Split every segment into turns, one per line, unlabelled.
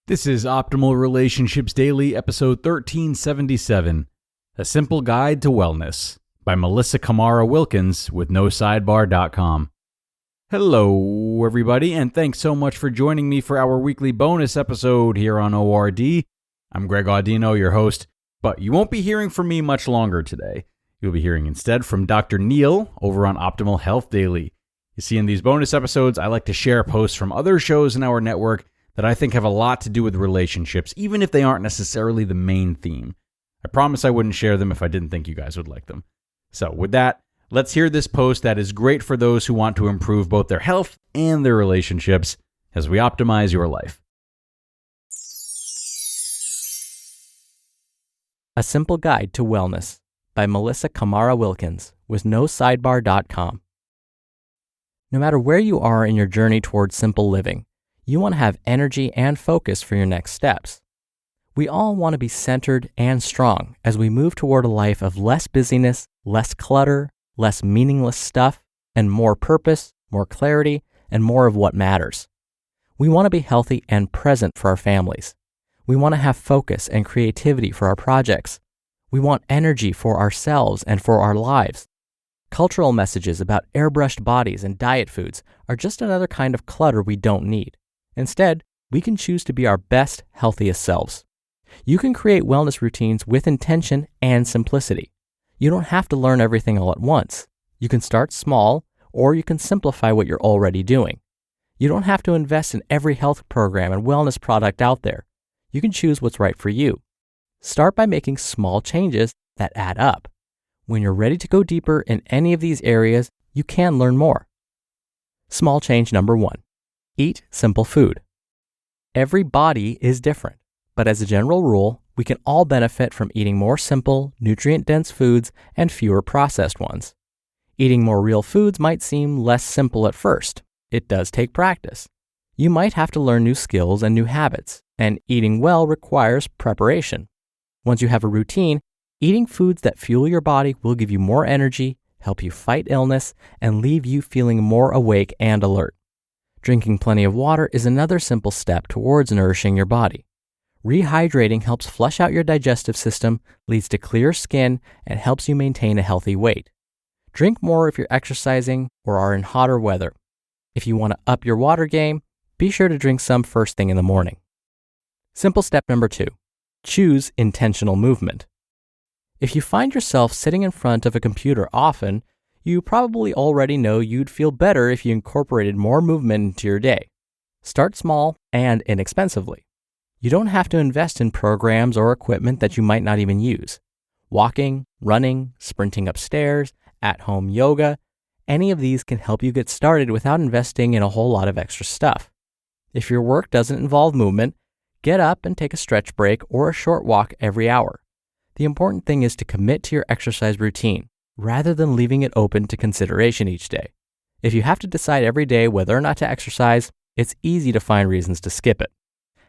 This is Optimal Relationships Daily, episode 1377, A Simple Guide to Wellness, by Melissa Camara Wilkins with NoSidebar.com. Hello, everybody, and thanks so much for joining me for our weekly bonus episode here on ORD. I'm Greg Audino, your host, but you won't be hearing from me much longer today. You'll be hearing instead from Dr. Neil over on Optimal Health Daily. You see, in these bonus episodes, I like to share posts from other shows in our network that I think have a lot to do with relationships, even if they aren't necessarily the main theme. I promise I wouldn't share them if I didn't think you guys would like them. So with that, let's hear this post that is great for those who want to improve both their health and their relationships as we optimize your life.
A Simple Guide to Wellness by Melissa Camara Wilkins with NoSidebar.com. No matter where you are in your journey towards simple living, you want to have energy and focus for your next steps. We all want to be centered and strong as we move toward a life of less busyness, less clutter, less meaningless stuff, and more purpose, more clarity, and more of what matters. We want to be healthy and present for our families. We want to have focus and creativity for our projects. We want energy for ourselves and for our lives. Cultural messages about airbrushed bodies and diet foods are just another kind of clutter we don't need. Instead, we can choose to be our best, healthiest selves. You can create wellness routines with intention and simplicity. You don't have to learn everything all at once. You can start small, or you can simplify what you're already doing. You don't have to invest in every health program and wellness product out there. You can choose what's right for you. Start by making small changes that add up. When you're ready to go deeper in any of these areas, you can learn more. Small change number 1. Eat simple food. Every body is different, but as a general rule, we can all benefit from eating more simple, nutrient-dense foods and fewer processed ones. Eating more real foods might seem less simple at first. It does take practice. You might have to learn new skills and new habits, and eating well requires preparation. Once you have a routine, eating foods that fuel your body will give you more energy, help you fight illness, and leave you feeling more awake and alert. Drinking plenty of water is another simple step towards nourishing your body. Rehydrating helps flush out your digestive system, leads to clear skin, and helps you maintain a healthy weight. Drink more if you're exercising or are in hotter weather. If you want to up your water game, be sure to drink some first thing in the morning. Simple step number 2. Choose intentional movement. If you find yourself sitting in front of a computer often, you probably already know you'd feel better if you incorporated more movement into your day. Start small and inexpensively. You don't have to invest in programs or equipment that you might not even use. Walking, running, sprinting upstairs, at-home yoga, any of these can help you get started without investing in a whole lot of extra stuff. If your work doesn't involve movement, get up and take a stretch break or a short walk every hour. The important thing is to commit to your exercise routine, rather than leaving it open to consideration each day. If you have to decide every day whether or not to exercise, it's easy to find reasons to skip it.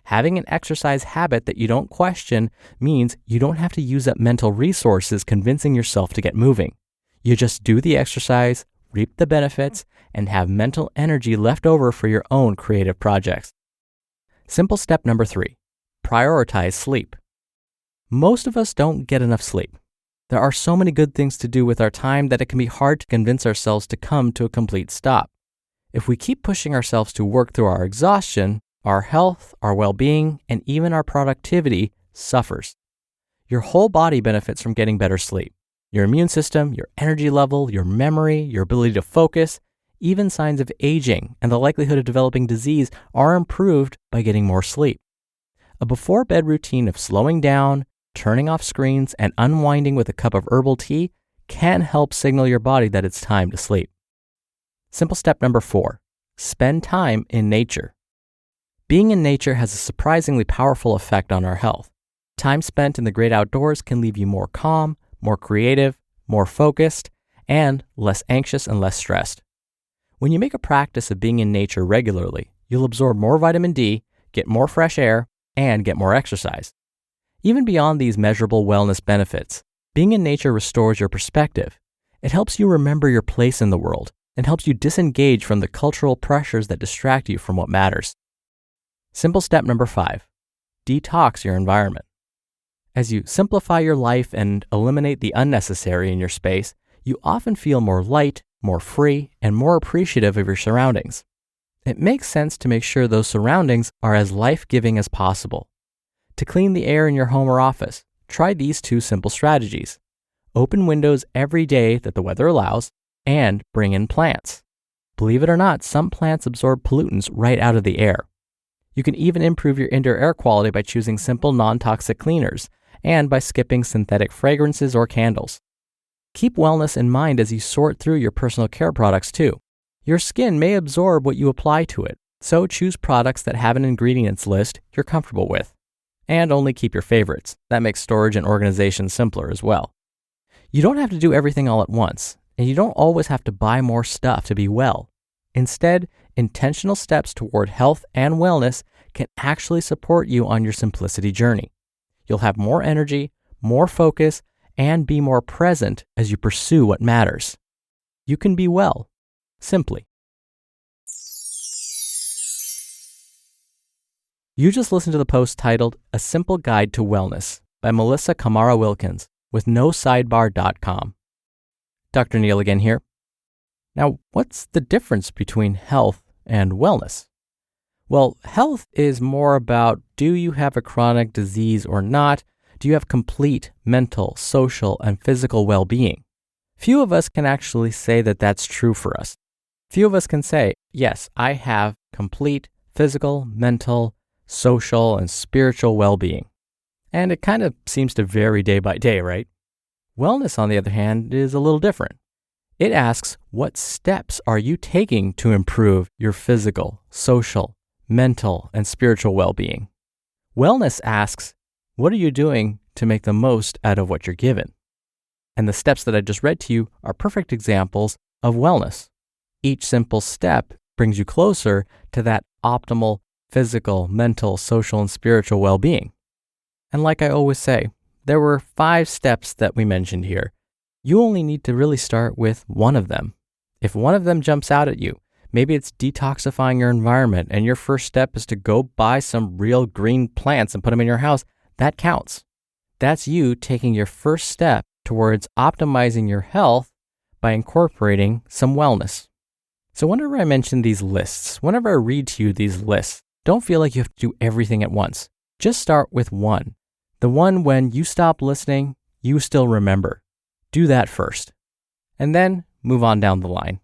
Having an exercise habit that you don't question means you don't have to use up mental resources convincing yourself to get moving. You just do the exercise, reap the benefits, and have mental energy left over for your own creative projects. Simple step number 3. Prioritize sleep. Most of us don't get enough sleep. There are so many good things to do with our time that it can be hard to convince ourselves to come to a complete stop. If we keep pushing ourselves to work through our exhaustion, our health, our well-being, and even our productivity suffers. Your whole body benefits from getting better sleep. Your immune system, your energy level, your memory, your ability to focus, even signs of aging and the likelihood of developing disease are improved by getting more sleep. A before-bed routine of slowing down, turning off screens, and unwinding with a cup of herbal tea can help signal your body that it's time to sleep. Simple step number 4. Spend time in nature. Being in nature has a surprisingly powerful effect on our health. Time spent in the great outdoors can leave you more calm, more creative, more focused, and less anxious and less stressed. When you make a practice of being in nature regularly, you'll absorb more vitamin D, get more fresh air, and get more exercise. Even beyond these measurable wellness benefits, being in nature restores your perspective. It helps you remember your place in the world and helps you disengage from the cultural pressures that distract you from what matters. Simple step number 5. detox your environment. As you simplify your life and eliminate the unnecessary in your space, you often feel more light, more free, and more appreciative of your surroundings. It makes sense to make sure those surroundings are as life-giving as possible. To clean the air in your home or office, try these 2 simple strategies. Open windows every day that the weather allows, and bring in plants. Believe it or not, some plants absorb pollutants right out of the air. You can even improve your indoor air quality by choosing simple non-toxic cleaners and by skipping synthetic fragrances or candles. Keep wellness in mind as you sort through your personal care products too. Your skin may absorb what you apply to it, so choose products that have an ingredients list you're comfortable with. And only keep your favorites. That makes storage and organization simpler as well. You don't have to do everything all at once, and you don't always have to buy more stuff to be well. Instead, intentional steps toward health and wellness can actually support you on your simplicity journey. You'll have more energy, more focus, and be more present as you pursue what matters. You can be well, simply. You just listened to the post titled A Simple Guide to Wellness by Melissa Camara Wilkins with NoSidebar.com. Dr. Neil again here. Now, what's the difference between health and wellness? Well, health is more about, do you have a chronic disease or not? Do you have complete mental, social, and physical well-being? Few of us can actually say that that's true for us. Few of us can say, yes, I have complete physical, mental, social, and spiritual well-being. And it kind of seems to vary day by day, right? Wellness, on the other hand, is a little different. It asks, what steps are you taking to improve your physical, social, mental, and spiritual well-being? Wellness asks, what are you doing to make the most out of what you're given? And the steps that I just read to you are perfect examples of wellness. Each simple step brings you closer to that optimal physical, mental, social, and spiritual well-being. And like I always say, there were 5 steps that we mentioned here. You only need to really start with one of them. If one of them jumps out at you, maybe it's detoxifying your environment and your first step is to go buy some real green plants and put them in your house, that counts. That's you taking your first step towards optimizing your health by incorporating some wellness. So whenever I mention these lists, whenever I read to you these lists, don't feel like you have to do everything at once. Just start with one. The one when you stop listening, you still remember. Do that first. And then move on down the line.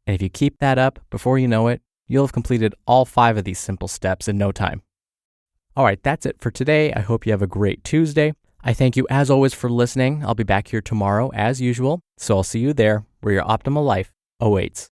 And if you keep that up, before you know it, you'll have completed all 5 of these simple steps in no time. All right, that's it for today. I hope you have a great Tuesday. I thank you as always for listening. I'll be back here tomorrow as usual. So I'll see you there where your optimal life awaits.